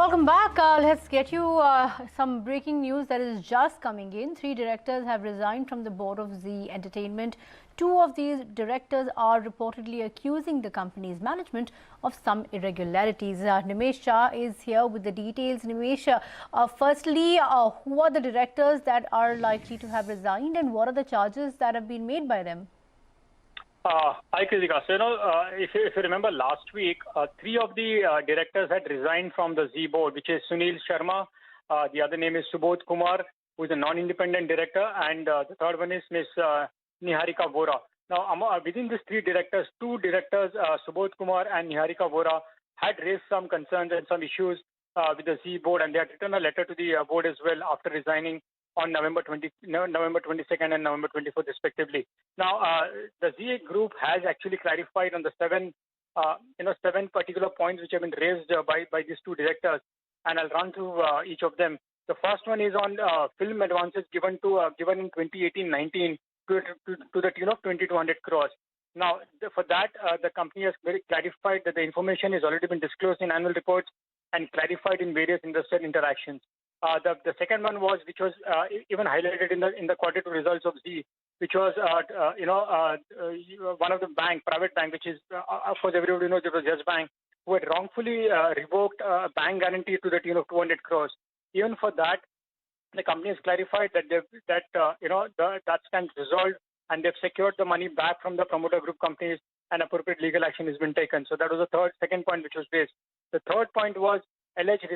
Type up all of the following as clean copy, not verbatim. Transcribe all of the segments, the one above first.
Welcome back. Let's get you some breaking news that is just coming in. 3 directors have resigned from the board of Zee Entertainment. 2 of these directors are reportedly accusing the company's management of some irregularities. Nimesh Shah is here with the details. Nimesh, firstly, who are the directors that are likely to have resigned and what are the charges that have been made by them? Hi, Kritika. So, if you remember last week, 3 of the directors had resigned from the Zee board, which is Sunil Sharma. The other name is Subodh Kumar, who is a non-independent director, and the third one is Ms. Neharika Vohra. Now, within these 3 directors, 2 directors, Subodh Kumar and Neharika Vohra, had raised some concerns and some issues with the Zee board, and they had written a letter to the board as well after resigning on November 22nd and November 24th, respectively. Now, the Zee group has actually clarified on the 7 particular points which have been raised by these 2 directors, and I'll run through each of them. The first one is on film advances given in 2018-19 to the tune of 2,200 crores. Now, for that, the company has very clarified that the information has already been disclosed in annual reports and clarified in various investor interactions. The second one was, which was even highlighted in the quarter 2 results of Zee, which was one of the private bank, which is of course everybody knows it was Yes Bank, who had wrongfully revoked a bank guarantee to the tune of 200 crores. Even for that, the company has clarified that that stands resolved, and they've secured the money back from the promoter group companies, and appropriate legal action has been taken. So that was the second point which was raised. The third point was alleged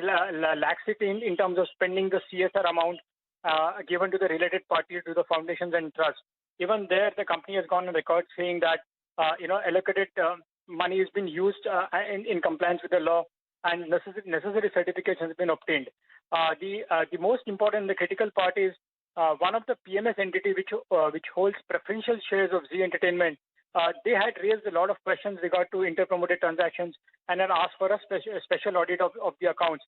laxity in terms of spending the CSR amount given to the related party, to the foundations and trusts. Even there, the company has gone on record saying that allocated money has been used in compliance with the law, and necessary certifications have been obtained. The most important, the critical part is one of the PMS entity which holds preferential shares of Zee Entertainment. They had raised a lot of questions regard to inter-promoted transactions and had asked for a special audit of the accounts.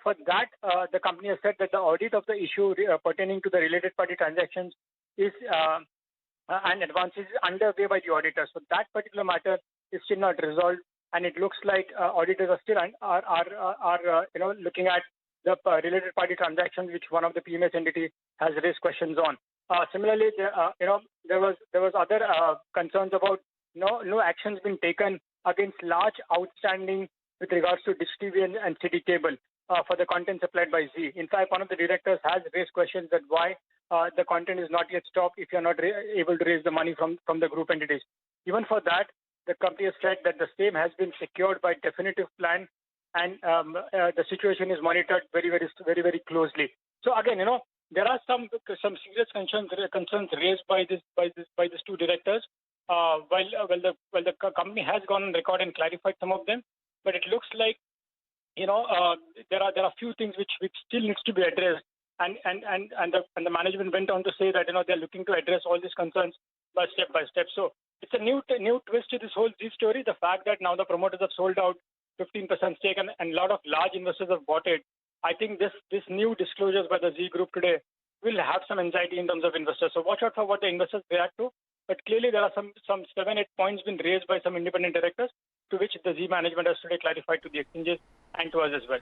For that, the company has said that the audit of the issue pertaining to the related party transactions is and advances is underway by the auditors. So that particular matter is still not resolved, and it looks like auditors are still looking at the related party transactions which one of the PMS entity has raised questions on. Similarly, there was other concerns about no actions being taken against large outstanding with regards to Dish TV and City Cable for the content supplied by Zee. In fact, one of the directors has raised questions that why the content is not yet stopped if you're not able to raise the money from the group entities. Even for that, the company has said that the same has been secured by definitive plan, and the situation is monitored very, very, very, very closely. So again, there are some serious concerns raised by these 2 directors. While the company has gone on record and clarified some of them, but it looks like there are few things which still needs to be addressed, and the management went on to say that they're looking to address all these concerns by step. So it's a new twist to this whole Zee story. The fact that now the promoters have sold out 15% stake and a lot of large investors have bought it. I think this new disclosures by the Zee group today will have some anxiety in terms of investors. So watch out for what the investors react to. But clearly there are some 7-8 points been raised by some independent directors, to which the Zee management has today clarified to the exchanges and to us as well.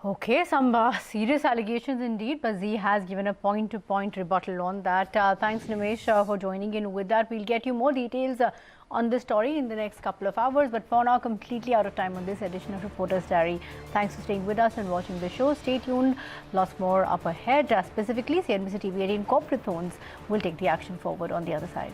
Okay, some serious allegations indeed, but Zee has given a point-to-point rebuttal on that. Thanks, Nimesh, for joining in with that. We'll get you more details on this story in the next couple of hours, but for now, completely out of time on this edition of Reporter's Diary. Thanks for staying with us and watching the show. Stay tuned, lots more up ahead. Specifically, CNBC-TV18 corporate phones will take the action forward on the other side.